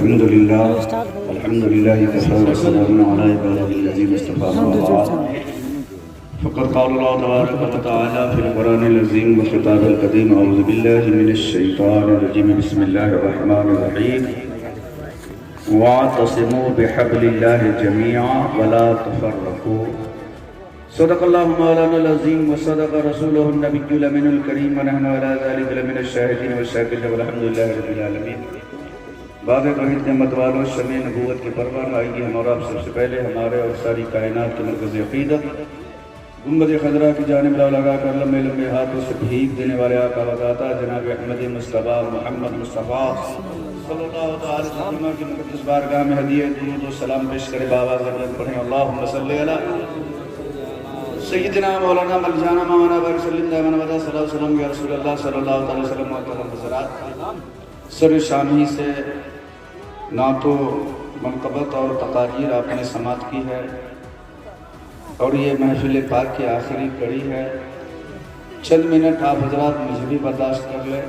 الحمد لله كفى وسلام على عباده الذين اصطفى وبعد فقد قال الله تبارك وتعالى في القرآن العظيم والخطاب القديم أعوذ بالله من الشيطان الرجيم بسم الله الرحمن الرحيم واعتصموا بحبل الله جميعا ولا تفرقوا صدق الله مولانا العظيم وصدق رسوله النبي الأمين الكريم ونحن على ذلك لمن الشاهدين والشاكرين والحمد لله رب العالمين۔ باب توحید نعمت والو شمع نبوت کے پروان آئیے ہم اور آپ سب سے پہلے ہمارے اور ساری کائنات کے مرکز عقیدت گنبد خضرا کی جانب لگا کر لمبے لمبے ہاتھوں سے بھیک دینے والے آقا و داتا جناب احمد مصطفیٰ محمد مصطفیٰ صلی اللہ تعالی وسلم کی مقدس بارگاہ میں ہدیہ درود و سلام پیش کرے بابا ضرورت پڑھیں اللہم صلی علی سیدنا مولانا ملجانا مولانا بارک سلیم دائمان ودا صلی اللہ علیہ وسلم یا رسول اللہ صلی اللہ علیہ وسلم محترم حضرات، سر شامی سے نعت و منقبت اور تقاریر آپ نے سماعت کی ہے اور یہ محفل پاک کی آخری کڑی ہے۔ چند منٹ آپ حضرات مجھے بھی برداشت کر لیں۔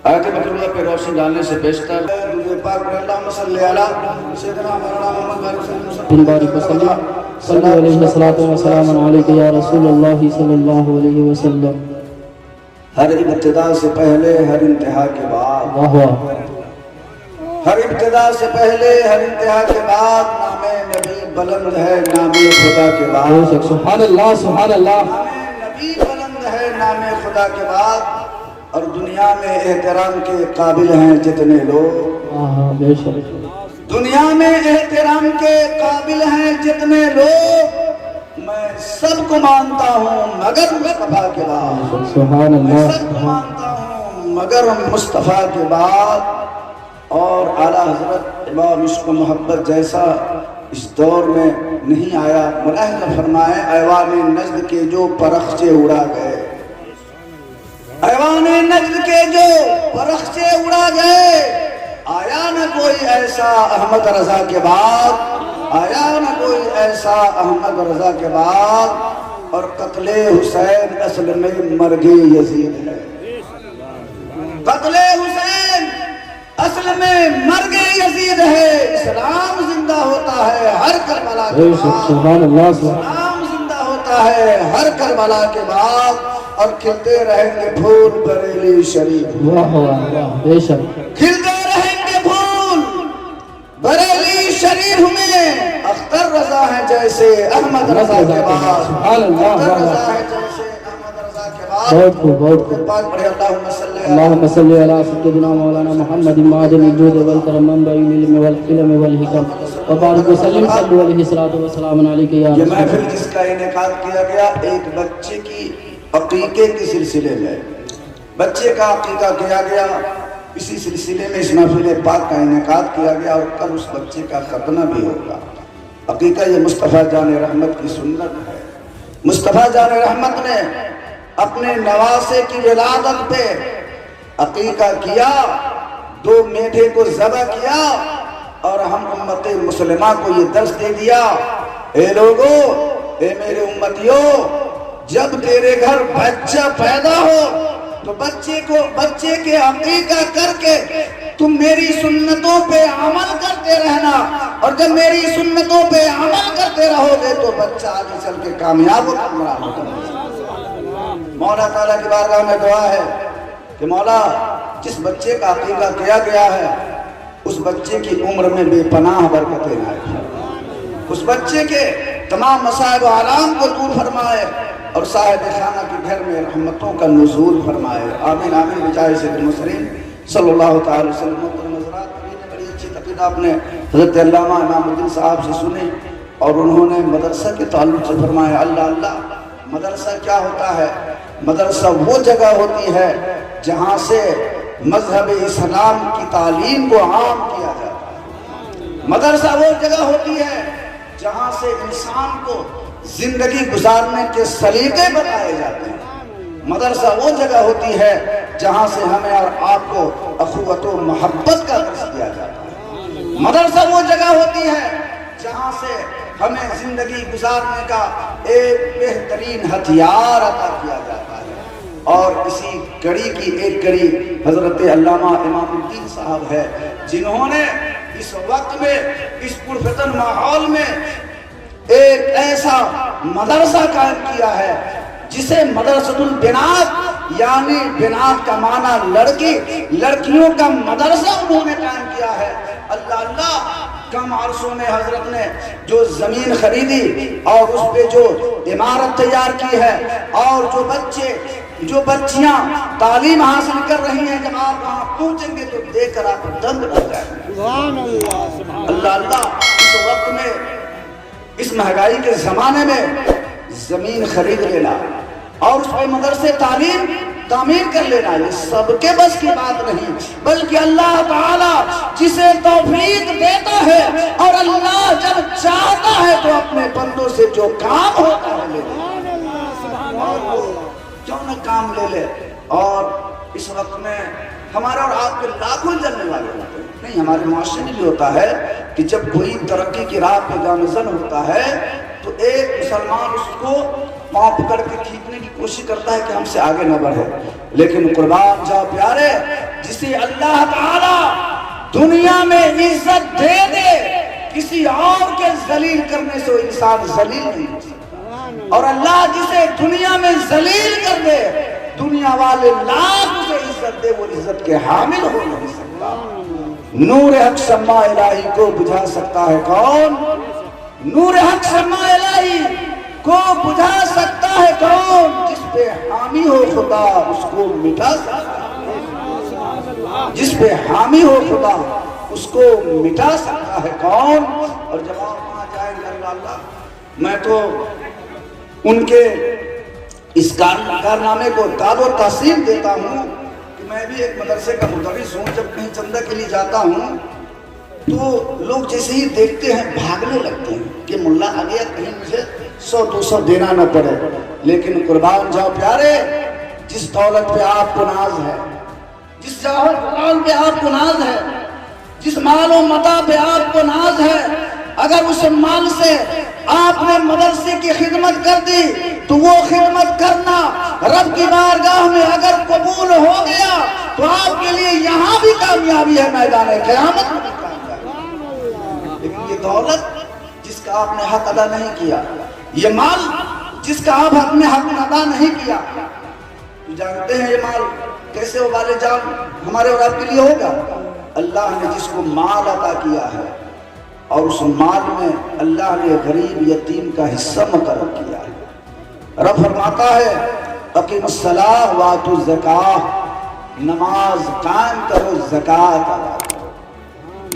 آیت مطلوبہ پہ روشنی ڈالنے سے بیشتر درود پاک پر اللہم صلی علی سیدنا مولانا محمد بارک وسلم صلی اللہ علیہ وسلم علیکہ یا رسول اللہ صلی اللہ علیہ وسلم۔ ہر ابتدا سے پہلے ہر انتہا کے بعد، ہر ابتدا سے پہلے ہر انتہا کے بعد نام نبی بلند ہے نام خدا کے بعد، سبحان اللہ سبحان اللہ، نام نبی بلند ہے نام خدا کے بعد، اور دنیا میں احترام کے قابل ہیں جتنے لوگ، بے شک دنیا میں احترام کے قابل ہیں جتنے لوگ، میں سب کو مانتا ہوں مگر مصطفیٰ کے بعد، سبحان میں اللہ، سب کو مانتا ہوں مگر مصطفیٰ کے بعد۔ اور اعلیٰ حضرت امام عشق و محبت جیسا اس دور میں نہیں آیا۔ ملاحظہ فرمائے ایوان نجد کے جو پرخچے اڑا گئے، ایوان نجد کے جو پرخچے اڑا گئے، آیا نہ کوئی ایسا احمد رضا کے بعد، آیا نہ کوئی ایسا احمد رضا کے بعد، اور قتل حسین اصل میں مرگ یزید ہے، قتل حسین اصل میں مرگ یزید ہے۔ اسلام زندہ ہوتا ہے ہر کربلا کے بعد، سبحان اللہ، اسلام زندہ ہوتا ہے ہر کربلا کے بعد، اور کھلتے رہیں گے پھول بریلی شریف، واہ واہ واہ، بے شک کھلتے رہیں گے پھول بریلی شریف میں، اختر رضا ہے جیسے احمد رضا کے بعد، سبحان اللہ، اختر رضا ہے جیسے احمد رضا کے بعد۔ بہت خوب بہت خوب۔ پاک پڑھے اللہم صلی علی اللہم صلی علی سیدنا مولانا محمد معدن الجود والکرم منبع العلم والحلم والحکم وبارک وسلم صلی علیہ وسلم علیکہ یا یہ رسول محفل جس کا انعقاد کیا گیا ایک بچے کی عقیقے کے سلسلے میں، بچے کا عقیقہ کیا گیا، اسی سلسلے میں اس محفل پاک کا انعقاد کیا گیا، اور کل اس بچے کا ختنہ بھی ہوگا۔ عقیقہ یہ مصطفیٰ جان رحمت کی سنت ہے۔ مصطفیٰ جان رحمت نے اپنے نواسے کی ولادت پہ عقیقہ کیا، 2 میڈے کو ذبح کیا، اور ہم امت مسلمہ کو یہ درس دے دیا، اے لوگو، اے میرے امتیوں، جب تیرے گھر بچہ پیدا ہو تو بچے کے عقیقہ کر کے تم میری سنتوں پہ عمل کرتے رہنا، اور جب میری سنتوں پہ عمل کرتے رہو گے تو بچہ آگے چل کے کامیاب و کامیاب ہوگا۔ مولا تعالیٰ کی بارگاہ میں دعا ہے کہ مولا جس بچے کا عقیقہ کیا گیا ہے اس بچے کی عمر میں بے پناہ برکتیں آئے، اس بچے کے تمام مصائب و آلام کو دور فرمائے، اور صاحب خانہ کے گھر میں رحمتوں کا نزول فرمائے، آمین آمین بجائے سید المرسلین صلی اللہ تعالی وسلم۔ حضرات بڑی اچھی تقریر آپ نے حضرت علامہ امام الدین صاحب سے سنی، اور انہوں نے مدرسہ کے تعلق سے فرمایا اللہ اللہ۔ مدرسہ کیا ہوتا ہے؟ مدرسہ وہ جگہ ہوتی ہے جہاں سے مذہب اسلام کی تعلیم کو عام کیا جاتا ہے، مدرسہ وہ جگہ ہوتی ہے جہاں سے انسان کو زندگی گزارنے کے سلیقے بتائے جاتے ہیں، مدرسہ وہ جگہ ہوتی ہے جہاں سے ہمیں اور آپ کو اخوت و محبت کا درس دیا جاتا ہے، مدرسہ وہ جگہ ہوتی ہے جہاں سے ہمیں زندگی گزارنے کا ایک بہترین ہتھیار عطا کیا جاتا ہے۔ اور اسی کڑی کی ایک کڑی حضرت علامہ امام الدین صاحب ہے، جنہوں نے اس وقت میں اس پرفتن ماحول میں ایک ایسا مدرسہ قائم کیا ہے جسے مدرسۃ البنات، یعنی بنات کا معنی لڑکی، لڑکیوں کا مدرسہ انہوں نے قائم کیا ہے۔ اللہ اللہ، کم عرصوں میں حضرت نے جو زمین خریدی اور اس پہ جو عمارت تیار کی ہے، اور جو بچیاں تعلیم حاصل کر رہی ہیں، جب آپ وہاں پہنچیں گے تو دیکھ کر آپ دنگ رہ جائیں گے۔ سبحان اللہ، اللہ اللہ، اس وقت میں، اس مہنگائی کے زمانے میں زمین خرید لینا اور اس پہ مدرسے تعمیر کر لینا، یہ سب کے بس کی بات نہیں، بلکہ اللہ تعالی جسے توفیق دیتا ہے اور اللہ جب چاہتا ہے تو اپنے بندوں سے جو کام ہوتا ہے لے کیوں نہ کام لے لے۔ اور اس وقت میں ہمارے اور آپ کے لاکھوں جلنے والے ہوتے ہیں، نہیں ہمارے معاشرے میں بھی ہوتا ہے کہ جب کوئی ترقی کی راہ پہ گامزن ہوتا ہے تو ایک مسلمان اس کو پاؤں پکڑ کے کھینچنے کی کوشش کرتا ہے کہ ہم سے آگے نہ بڑھے، لیکن قربان جاؤ پیارے، جسے اللہ تعالی دنیا میں عزت دے دے، کسی اور کے ذلیل کرنے سے وہ انسان ذلیل نہیں ہوتا، اور اللہ جسے دنیا میں ذلیل کر دے، دنیا والے لاکھ اسے عزت دے، وہ عزت کے حامل ہو نہیں سکتا۔ نور حق شمع الہی کو بجھا سکتا ہے کون؟ نور حق شمع الہی کو بجھا سکتا ہے کون؟ جس پہ حامی ہو خدا اس کو مٹا سکتا ہے، جس پہ حامی ہو خدا اس کو مٹا سکتا ہے کون؟ اور جب آپ وہاں جائیں گے، اللہ اللہ، میں تو ان کے اس کارنامے کو داد و تحسین دیتا ہوں کہ میں بھی ایک مدرسے کا مدرس ہوں، جب کہیں چندہ کے لیے جاتا ہوں تو لوگ جیسے ہی دیکھتے ہیں بھاگنے لگتے ہیں کہ ملا آ گیا، کہیں مجھے 100-200 دینا نہ پڑے۔ لیکن قربان جاؤ پیارے، جس دولت پہ آپ کو ناز ہے، جس جاہل جلال پہ آپ کو ناز ہے، جس مال و متاع پہ آپ کو ناز ہے، اگر اس مال سے آپ نے مدرسے کی خدمت کر دی تو وہ خدمت کرنا رب کی بارگاہ میں اگر قبول ہو گیا تو آپ کے لیے یہاں بھی کامیابی ہے، میدان قیامت میں بھی کامیابی۔ لیکن یہ دولت جس کا آپ نے حق ادا نہیں کیا، یہ مال جس کا آپ اپنے حق ادا نہیں کیا، تو جانتے ہیں یہ مال کیسے ہو والے جان ہمارے اور آپ کے لیے ہوگا؟ اللہ نے جس کو مال عطا کیا ہے اور اس مال میں اللہ نے غریب یتیم کا حصہ مقرر کیا ہے۔ رب فرماتا ہے اقیم الصلاۃ وآتوا الزکاۃ، نماز قائم کرو، زکوٰۃ ادا کرو،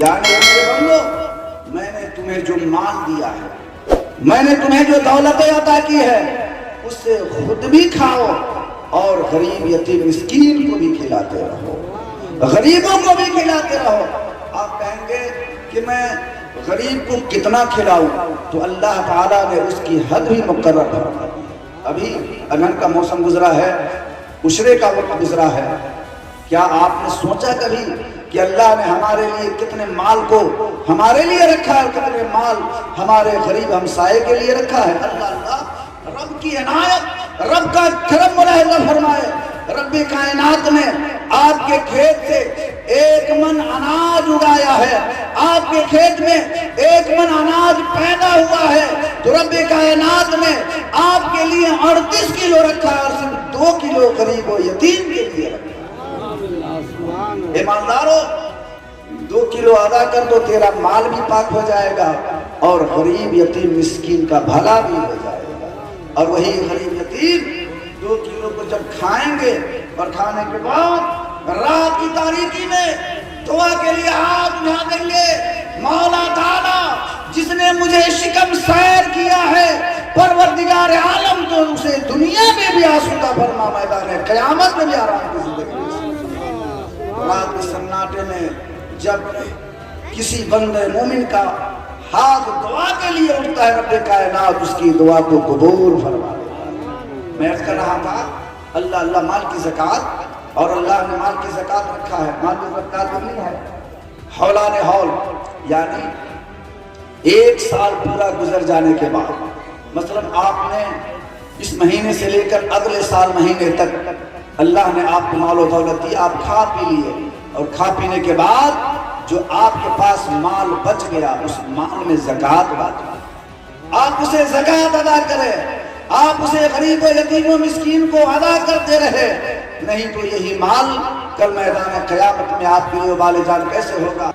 یعنی میرے بندو، میں نے تمہیں جو مال دیا ہے، میں نے تمہیں جو دولت عطا کی ہے، اس سے خود بھی کھاؤ اور غریب یتیم مسکین کو بھی کھلاتے رہو، غریبوں کو بھی کھلاتے رہو۔ آپ کہیں گے کہ میں غریب کو کتنا کھلاؤں، تو اللہ تعالیٰ نے اس کی حد بھی مقرر فرما دی۔ ابھی اگن کا موسم گزرا ہے، عشرے کا وقت گزرا ہے، کیا آپ نے سوچا کبھی کہ اللہ نے ہمارے لیے کتنے مال کو ہمارے لیے رکھا ہے، کتنے مال ہمارے غریب ہمسائے کے لیے رکھا ہے؟ اللہ اللہ، رب کی عنایت، رب کا کرم ملاحظہ فرمائے، رب کائنات نے آپ کے کھیت سے 1 من اناج اگایا ہے، آپ کے کھیت میں 1 من اناج پیدا ہوا ہے، تو رب کائنات نے آپ کے لیے 38 کلو رکھا ہے اور صرف 2 کلو غریب و یتیم کے لیے رکھا ہے۔ ایماندارو، 2 کلو ادا کر دو، تیرا مال بھی پاک ہو جائے گا اور غریب یتیم مسکین کا بھلا بھی ہو جائے گا۔ اور وہی غریب یتیم 2 کلو کو جب کھائیں گے اور کھانے کے بعد رات کی تاریکی میں دعا کے لیے ہاتھ اٹھا دیں گے، مولا تعالیٰ جس نے مجھے شکم سیر کیا ہے، پروردگار عالم تو اسے دنیا میں بھی آسودہ فرما، میدان قیامت میں بھی آرام کی زندگی۔ رات کے سناٹے میں جب کسی بندے مومن کا ہاتھ دعا کے لیے اٹھتا ہے، رب کائنات اس کی دعا کو قبول فرما دیتا ہے۔ میں عرض کر رہا تھا، اللہ اللہ مال کی زکوٰۃ، اور اللہ نے مال کی زکوٰۃ رکھا ہے، مال کی زکوٰۃ نہیں ہے حولان حول، یعنی 1 سال پورا گزر جانے کے بعد، مثلا آپ نے اس مہینے سے لے کر اگلے سال مہینے تک اللہ نے آپ کو مال و دولت دی، آپ کھا پی لیے، اور کھا پینے کے بعد جو آپ کے پاس مال بچ گیا اس مال میں زکوٰۃ بانٹیں، آپ اسے زکوٰۃ ادا کریں، آپ اسے غریب و یتیم و مسکین کو ادا کرتے رہے، نہیں تو یہی مال کل میدان قیامت میں آپ کے لیے وبال جان کیسے ہوگا؟